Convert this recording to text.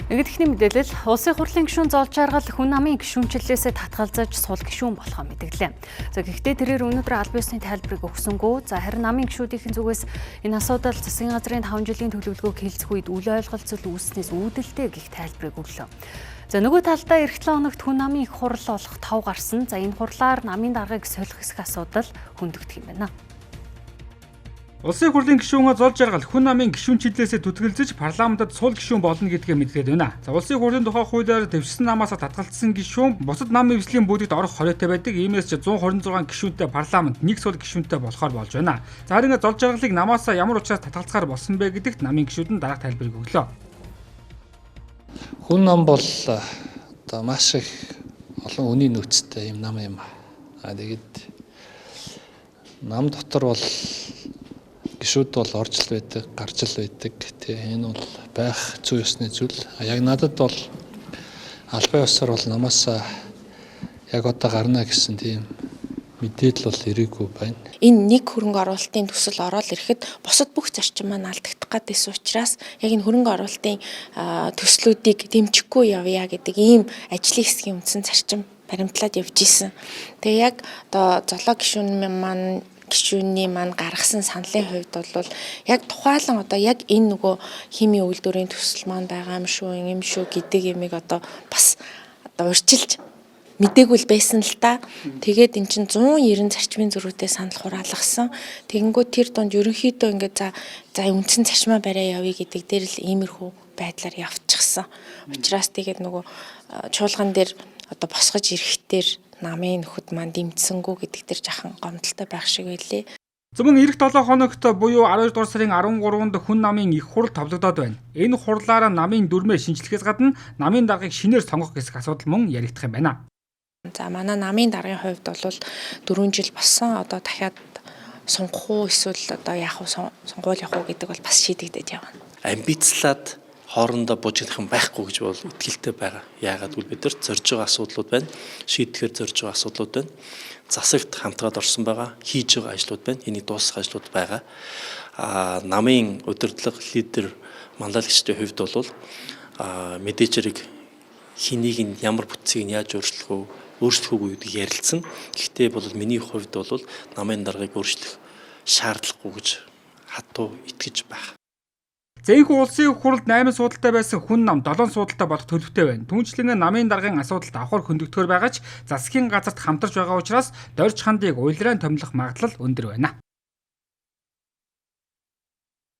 Нэгдэхний мэдээлэл улсын хурлын гишүүн зоолж аргал хүн намын гишүүнчлэлээсээ татгалзаж сул гишүүн болохоо мэдгэлээ. Гэхдээ тэрээр өнөөдөр аль биесны тайлбарыг өгсөнгүй. Харин намын гишүүдийн зүгээс энэ асуудал засгийн газрын 5 жилийн төлөвлөгөөг хэлцэх үед үл ойлголцол үүснээс үүдэлтэй гэх тайлбарыг өглөө. Нөгөө талдаа эх 7 хоногт хүн намын их хурал болох 5 гарсан. Энэ хурлаар намын даргаыг солих хэсэг асуудал хөндөгдөх юм байна. Улсын хурлын гишүүнээ золж аргал хүн намын гишүүнчлэлээсээ түтгэлзэж парламентод сул гишүүн болно гэдгээ мэдгээд байна. Улсын хурлын тухай хуулиар дэвшсэн намаас татгалзсан гишүүн бусад нам эвслийн бүлэгт орох хоройтой байдаг. Иймээс ч 126 гишүүнтэй парламент нэг сул гишүүнтэй болохоор болж байна. Харин золж аргалыг намаас ямар учраас татгалзахаар болсон бэ гэдэгт намын гишүүд нь дараах тайлбарыг өглөө. Хүн нам бол одоо маш их олон үний нөөцтэй юм нам юм. Тэгээд нам дотор бол гишүүд бол орж л байдаг, гарч л байдаг. Энэ бол байх зүй ёсны зүйл. Яг надад бол албан ёсоор бол намаас яг одоо гарна гэсэн тийм мэдээлэл бол ирээгүй байна. Энэ нэг хөрөнгө оруулалтын төсөл ороод ирэхэд бусад бүх зарчим маань алдагдах гэдсэн учраас яг энэ хөрөнгө оруулалтын төслүүдийг дэмжихгүй явъя гэдэг ийм ажлын хэсгийн үндсэн зарчим баримтлаад явж исэн. Тэгээ яг одоо золоо гишүүний маань гаргасан саналын хувьд бол яг тухайлан одоо яг энэ нөгөө химийн үйлдвэрийн төсөл маань байгаа юм шүү гэдэг ямиг одоо бас одоо урьдчилж мдэггүй байсан л та. Тэгээд эн чинь 190 зарчмын зөрүүтэй санал хураалгасан. Тэгэнгүүт тэр донд ерөнхийдөө ингээд за үндсэн зарчмаа бариа явъя гэдэг дээр л иймэрхүү байдлаар явчихсан. Учираас тэгээд нөгөө чуулган дээр одоо босгож ирэхтэр намын нөхөд маань дэмжсэнгүү гэдэг дээр жахан гомдолтой байх шиг байлээ. Зөвхөн эх 7 хоногт буюу 12 дугаар сарын 13-нд хүн намын их хурал тавлагдаад байна. Энэ хурлаараа намын дүрмээ шинжлэхээс гадна намын даргаыг шинээр сонгох гэсэн асуудал мөн яригдах юм байна. За манай намын даргын хувьд бол 4 жил болсон. Одоо дахиад сонгох уу эсвэл одоо яах вэ сонгуул явах уу гэдэг бол бас шийдэгдээд явна. Амбицлаад хоорондоо бужигдах байхгүй гэж бол итгэлтэй байгаа. Яагаад гэвэл бид нар зорж байгаа асуудлууд байна. Шийдэхээр зорж байгаа асуудлууд байна. Засагт хамтгаад орсон байгаа, хийж байгаа ажлууд байна. Энийг дуусгах ажлууд байгаа. Намын удирдлага лидер манлайлагчдын хувьд бол мэдээж хэрэг хэнийг нь ямар бүтцийг нь яаж өөрчлөх үү гэдгийг ярилцсан. Гэхдээ бол миний хувьд бол намын даргаыг өөрчлөх шаардлагагүй гэж хатуу итгэж байна. Зэнхүү улсын хурлд 8 суудалтай байсан хүн нам 7 суудалтай болох төлөвтэй байна. Түүнчлэн намын даргын асуудалд давхар хөндөгдөхөр байгаа ч засгийн газарт хамтарч байгаа учраас дорж хандыг уйлраан томилох магадлал өндөр байна.